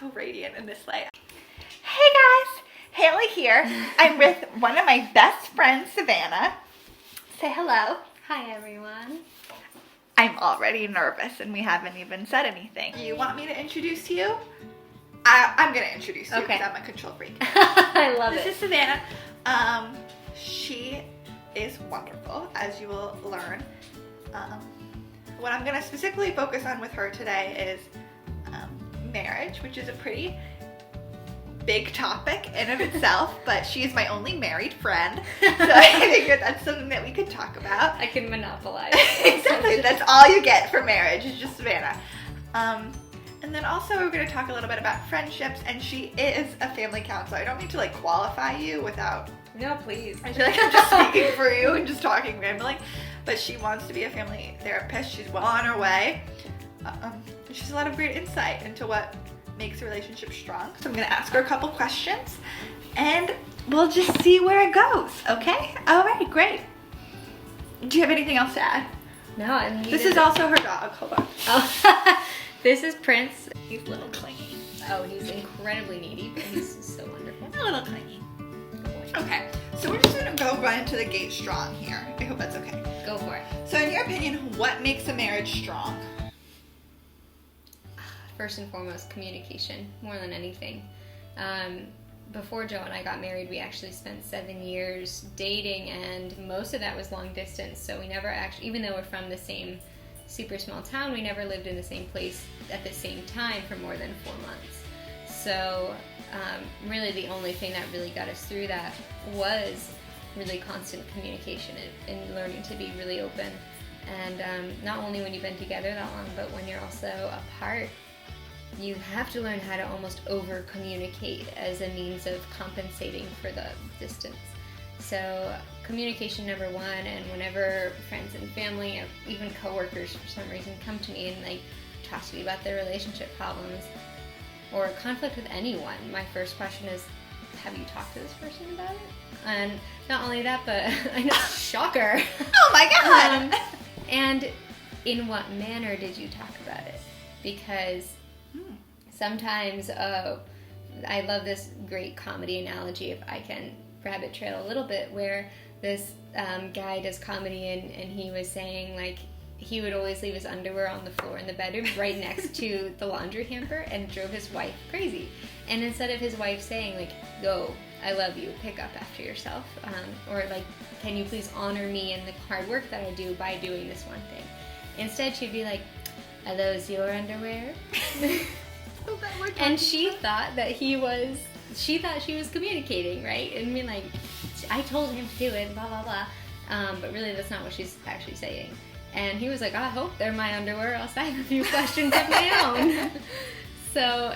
so radiant in this light. Hey guys, Haley here. I'm with one of my best friends, Savannah. Say hello. Hi everyone. I'm already nervous and we haven't even said anything. You want me to introduce you? I'm gonna introduce you because I'm a control freak. I love it. This is Savannah. She is wonderful, as you will learn. What I'm gonna specifically focus on with her today is marriage, which is a pretty big topic in of itself, but she is my only married friend, so I figured that's something that we could talk about. I can monopolize. Exactly, that's all you get for marriage, is just Savannah. And then also we're going to talk a little bit about friendships, and she is a family counselor. I don't mean to like qualify you without... No, please. I feel like I'm just speaking for you and just talking rambling, but she wants to be a family therapist. She's well on her way. She has a lot of great insight into what makes a relationship strong. So I'm going to ask her a couple questions and we'll just see where it goes, okay? All right, great. Do you have anything else to add? No, I mean, this is also her dog. Hold on. Oh, this is Prince. He's a little clingy. Oh, he's incredibly needy, but he's so wonderful. A little clingy. Okay, so we're just going to go right into the gate strong here. I hope that's okay. Go for it. So in your opinion, what makes a marriage strong? First and foremost, communication, more than anything. Before Joe and I got married, we actually spent 7 years dating, and most of that was long distance. So we never actually, even though we're from the same super small town, we never lived in the same place at the same time for more than 4 months. So really the only thing that really got us through that was really constant communication and learning to be really open. And not only when you've been together that long, but when you're also apart, you have to learn how to almost over-communicate as a means of compensating for the distance. So communication number one, and whenever friends and family, or even coworkers for some reason, come to me and like talk to me about their relationship problems or conflict with anyone, my first question is, have you talked to this person about it? And not only that, but I know, shocker. Oh my God! And in what manner did you talk about it? Because sometimes, I love this great comedy analogy, if I can rabbit trail a little bit, where this guy does comedy and he was saying like he would always leave his underwear on the floor in the bedroom right next to the laundry hamper, and drove his wife crazy. And instead of his wife saying like, go, I love you, pick up after yourself, or like, can you please honor me and the hard work that I do by doing this one thing, instead she'd be like, are those your underwear? And she thought that she was communicating, right? And I mean, like, I told him to do it, blah, blah, blah. But really, that's not what she's actually saying. And he was like, I hope they're my underwear, else I have a few questions of my own. So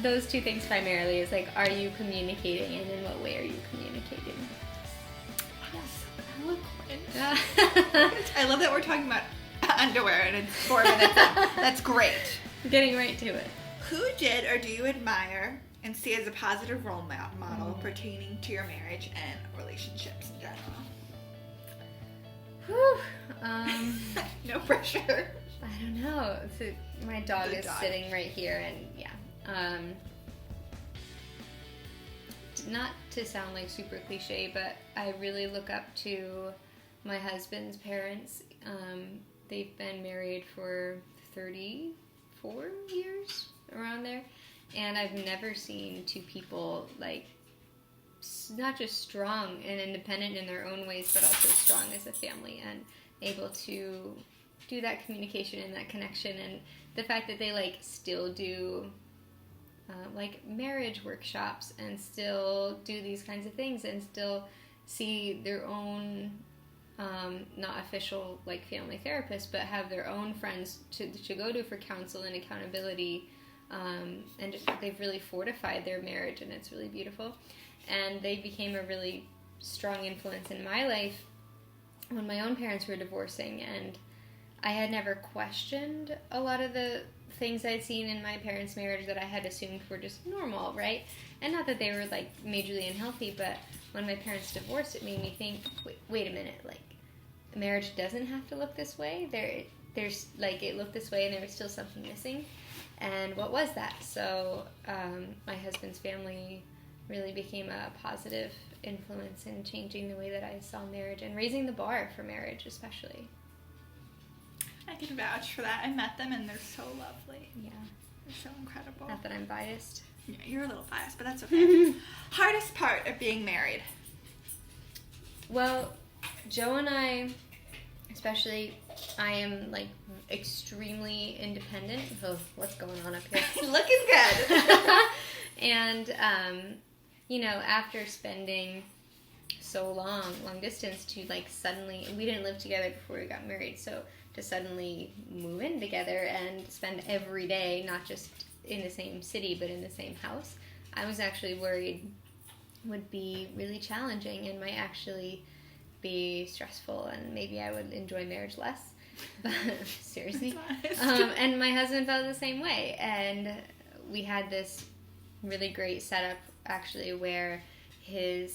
those two things primarily is like, are you communicating, and in what way are you communicating? That's so eloquent. I love that we're talking about underwear and it's 4 minutes in. That's great. Getting right to it. Who did or do you admire and see as a positive role model pertaining to your marriage and relationships in general? Whew. No pressure. I don't know. My dog is sitting right here, and yeah. Not to sound like super cliche, but I really look up to my husband's parents. They've been married for 34 years, around there, and I've never seen two people like not just strong and independent in their own ways, but also strong as a family and able to do that communication and that connection. And the fact that they like still do like marriage workshops and still do these kinds of things and still see their own not official like family therapists, but have their own friends to go to for counsel and accountability, and just, they've really fortified their marriage, and it's really beautiful. And they became a really strong influence in my life when my own parents were divorcing, and I had never questioned a lot of the things I'd seen in my parents' marriage that I had assumed were just normal, right? And not that they were like majorly unhealthy, but when my parents divorced, it made me think, wait a minute, like, marriage doesn't have to look this way. there's like it looked this way and there was still something missing. And what was that? So my husband's family really became a positive influence in changing the way that I saw marriage and raising the bar for marriage, especially. I can vouch for that. I met them and they're so lovely. Yeah. They're so incredible. Not that I'm biased. Yeah, you're a little biased, but that's okay. Hardest part of being married? Well, Joe and I, especially, I am like extremely independent. Oh, what's going on up here? Looking good. And, after spending so long distance to like suddenly, we didn't live together before we got married, so to suddenly move in together and spend every day, not just in the same city, but in the same house, I was actually worried would be really challenging and might actually be stressful, and maybe I would enjoy marriage less. But seriously. And my husband felt the same way, and we had this really great setup actually where he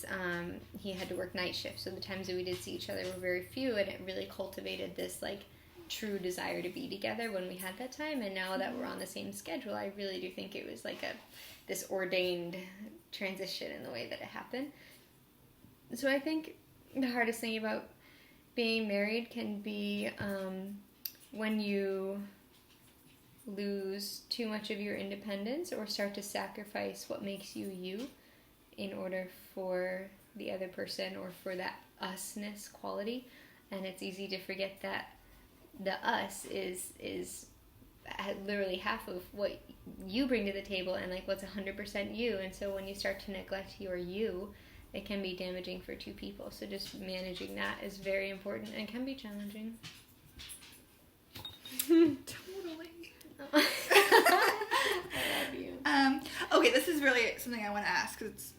had to work night shift, so the times that we did see each other were very few, and it really cultivated this like true desire to be together when we had that time. And now that we're on the same schedule, I really do think it was like this ordained transition in the way that it happened. So I think the hardest thing about being married can be when you lose too much of your independence or start to sacrifice what makes you you in order for the other person or for that usness quality. And it's easy to forget that the us is literally half of what you bring to the table and like what's 100% you. And so when you start to neglect your you, it can be damaging for two people. So just managing that is very important and can be challenging. Totally. I love you. Okay, this is really something I want to ask because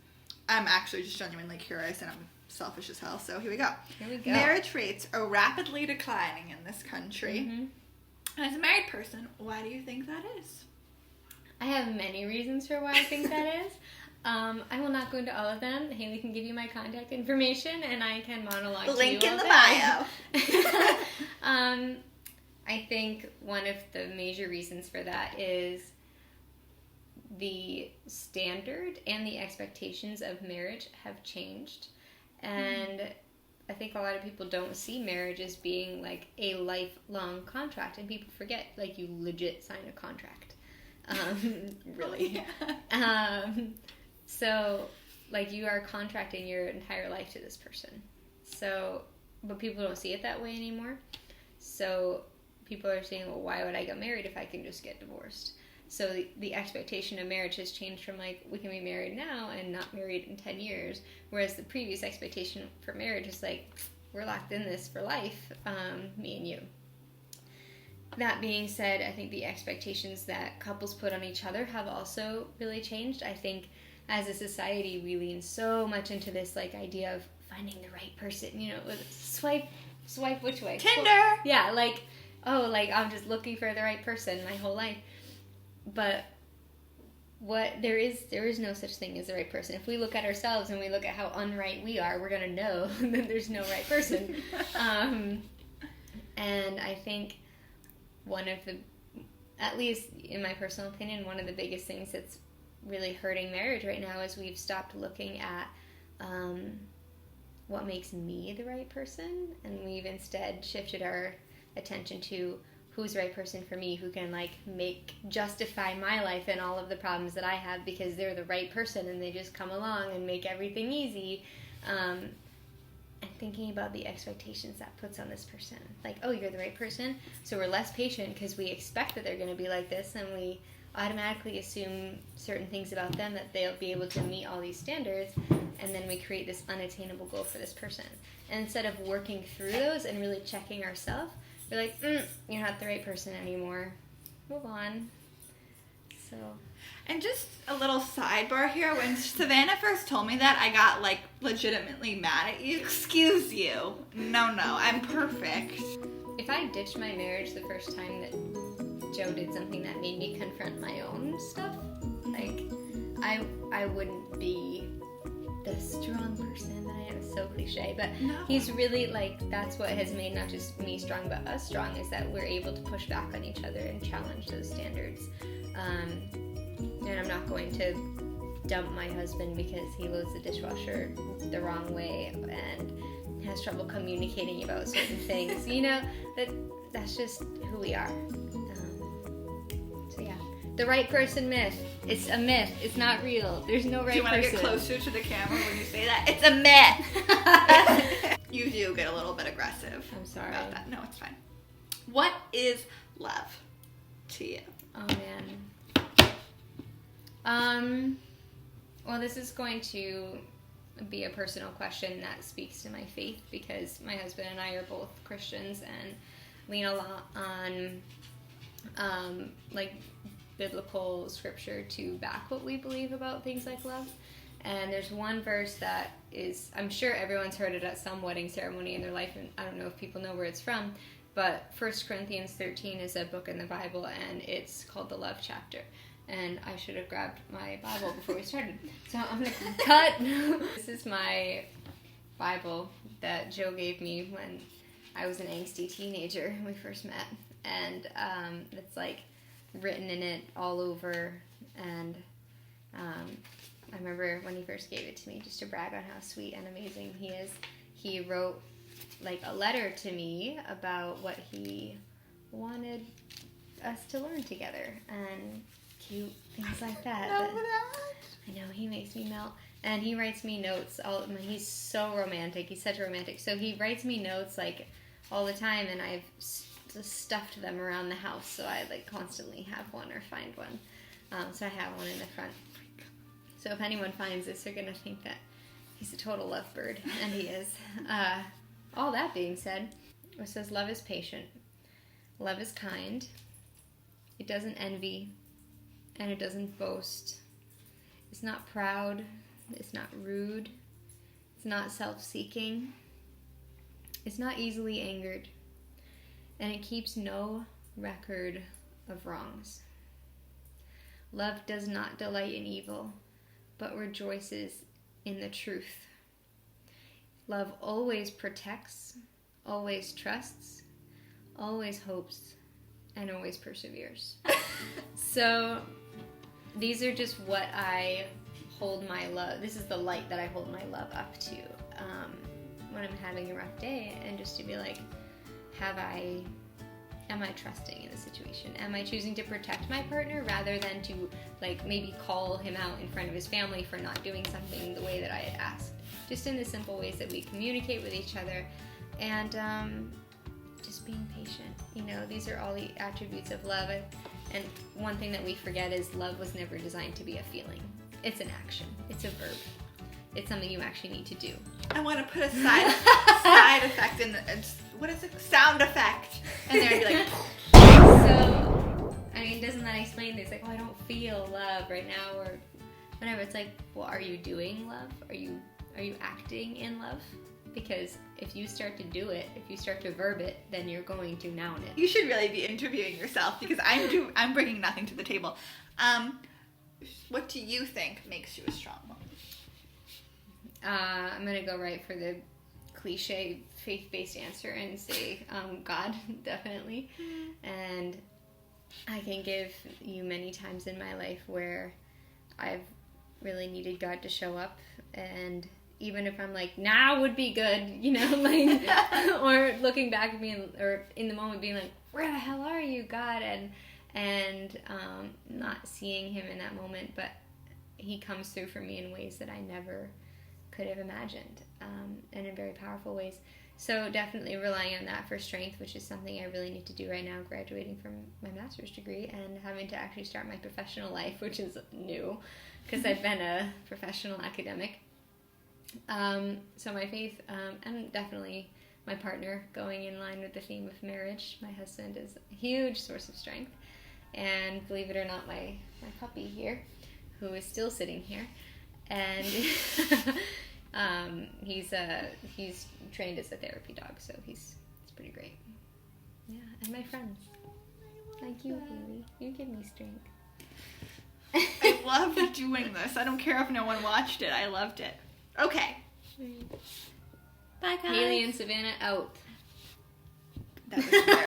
I'm actually just genuinely curious and I'm selfish as hell. So here we go. Here we go. Marriage rates are rapidly declining in this country. Mm-hmm. And as a married person, why do you think that is? I have many reasons for why I think that is. I will not go into all of them. Haley can give you my contact information and I can monologue Link to you in the bio. I think one of the major reasons for that is the standard and the expectations of marriage have changed. And I think a lot of people don't see marriage as being like a lifelong contract, and people forget like you legit sign a contract. Really. Yeah. So like you are contracting your entire life to this person. So, but people don't see it that way anymore. So people are saying, well, why would I get married if I can just get divorced? So the expectation of marriage has changed from like, we can be married now and not married in 10 years. Whereas the previous expectation for marriage is like, we're locked in this for life, me and you. That being said, I think the expectations that couples put on each other have also really changed. I think as a society, we lean so much into this like idea of finding the right person, swipe which way? Tinder! Yeah, like, oh, like I'm just looking for the right person my whole life. But there is no such thing as the right person. If we look at ourselves and we look at how unright we are, we're gonna know that there's no right person. And I think one of the, at least in my personal opinion, one of the biggest things that's really hurting marriage right now is we've stopped looking at what makes me the right person, and we've instead shifted our attention to who's the right person for me, who can like justify my life and all of the problems that I have because they're the right person and they just come along and make everything easy. And thinking about the expectations that puts on this person. Like, oh, you're the right person, so we're less patient because we expect that they're going to be like this, and we automatically assume certain things about them, that they'll be able to meet all these standards, and then we create this unattainable goal for this person. And instead of working through those and really checking ourselves, we're like, you're not the right person anymore. Move on. So. And just a little sidebar here. When Savannah first told me that, I got like legitimately mad at you. Excuse you. No, I'm perfect. If I ditched my marriage the first time that Joe did something that made me confront my own stuff, like I wouldn't be the strong person that I know is so cliche, but No. he's really like, that's what has made not just me strong but us strong, is that we're able to push back on each other and challenge those standards. And I'm not going to dump my husband because he loads the dishwasher the wrong way and has trouble communicating about certain things. You know, that's just who we are. So yeah, the right person myth. It's a myth. It's not real. There's no right person. Do you want to get closer to the camera when you say that? It's a myth. You do get a little bit aggressive. I'm sorry about that. No, it's fine. What is love to you? Oh man. Well, this is going to be a personal question that speaks to my faith, because my husband and I are both Christians and lean a lot on like biblical scripture to back what we believe about things like love. And there's one verse that is, I'm sure everyone's heard it at some wedding ceremony in their life, and I don't know if people know where it's from, but 1 Corinthians 13 is a book in the Bible, and it's called the Love Chapter. And I should have grabbed my Bible before we started. So I'm going to cut. This is my Bible that Joe gave me when I was an angsty teenager when we first met. And it's like written in it all over. And I remember when he first gave it to me, just to brag on how sweet and amazing he is, he wrote like a letter to me about what he wanted us to learn together. And cute things like that. I know, he makes me melt. And he writes me notes. He's so romantic. He's such a romantic. So he writes me notes like all the time, and I've just stuffed them around the house, so I like constantly have one or find one. So I have one in the front. So if anyone finds this, they're gonna think that he's a total lovebird, and he is. All that being said, it says love is patient, love is kind, it doesn't envy, and it doesn't boast. It's not proud. It's not rude. It's not self-seeking. It's not easily angered. And it keeps no record of wrongs. Love does not delight in evil, but rejoices in the truth. Love always protects, always trusts, always hopes, and always perseveres. So these are just what I hold my love. This is the light that I hold my love up to when I'm having a rough day, and just to be like, am I trusting in the situation? Am I choosing to protect my partner rather than to like maybe call him out in front of his family for not doing something the way that I had asked? Just in the simple ways that we communicate with each other, and just being patient. You know, these are all the attributes of love. And one thing that we forget is love was never designed to be a feeling. It's an action. It's a verb. It's something you actually need to do. I want to put a side effect in what is it? Sound effect. And then I'd be like, so, I mean, doesn't that explain this? Like, oh, I don't feel love right now, or whatever. It's like, well, are you doing love? Are you acting in love? Because if you start to do it, if you start to verb it, then you're going to noun it. You should really be interviewing yourself, because I'm bringing nothing to the table. What do you think makes you a strong woman? I'm going to go right for the cliche faith-based answer and say God, definitely. And I can give you many times in my life where I've really needed God to show up, and even if I'm like, now would be good, you know, like, or looking back at me, or in the moment being like, where the hell are you, God? And not seeing him in that moment, but he comes through for me in ways that I never could have imagined, and in very powerful ways. So definitely relying on that for strength, which is something I really need to do right now, graduating from my master's degree and having to actually start my professional life, which is new, because I've been a professional academic. So my faith, and definitely my partner, going in line with the theme of marriage. My husband is a huge source of strength, and believe it or not, my puppy here, who is still sitting here, and he's trained as a therapy dog, so he's pretty great. Yeah, and my friends, like you, Haley, you give me strength. I loved doing this. I don't care if no one watched it. I loved it. Okay. Bye, guys. Haley and Savannah out. That was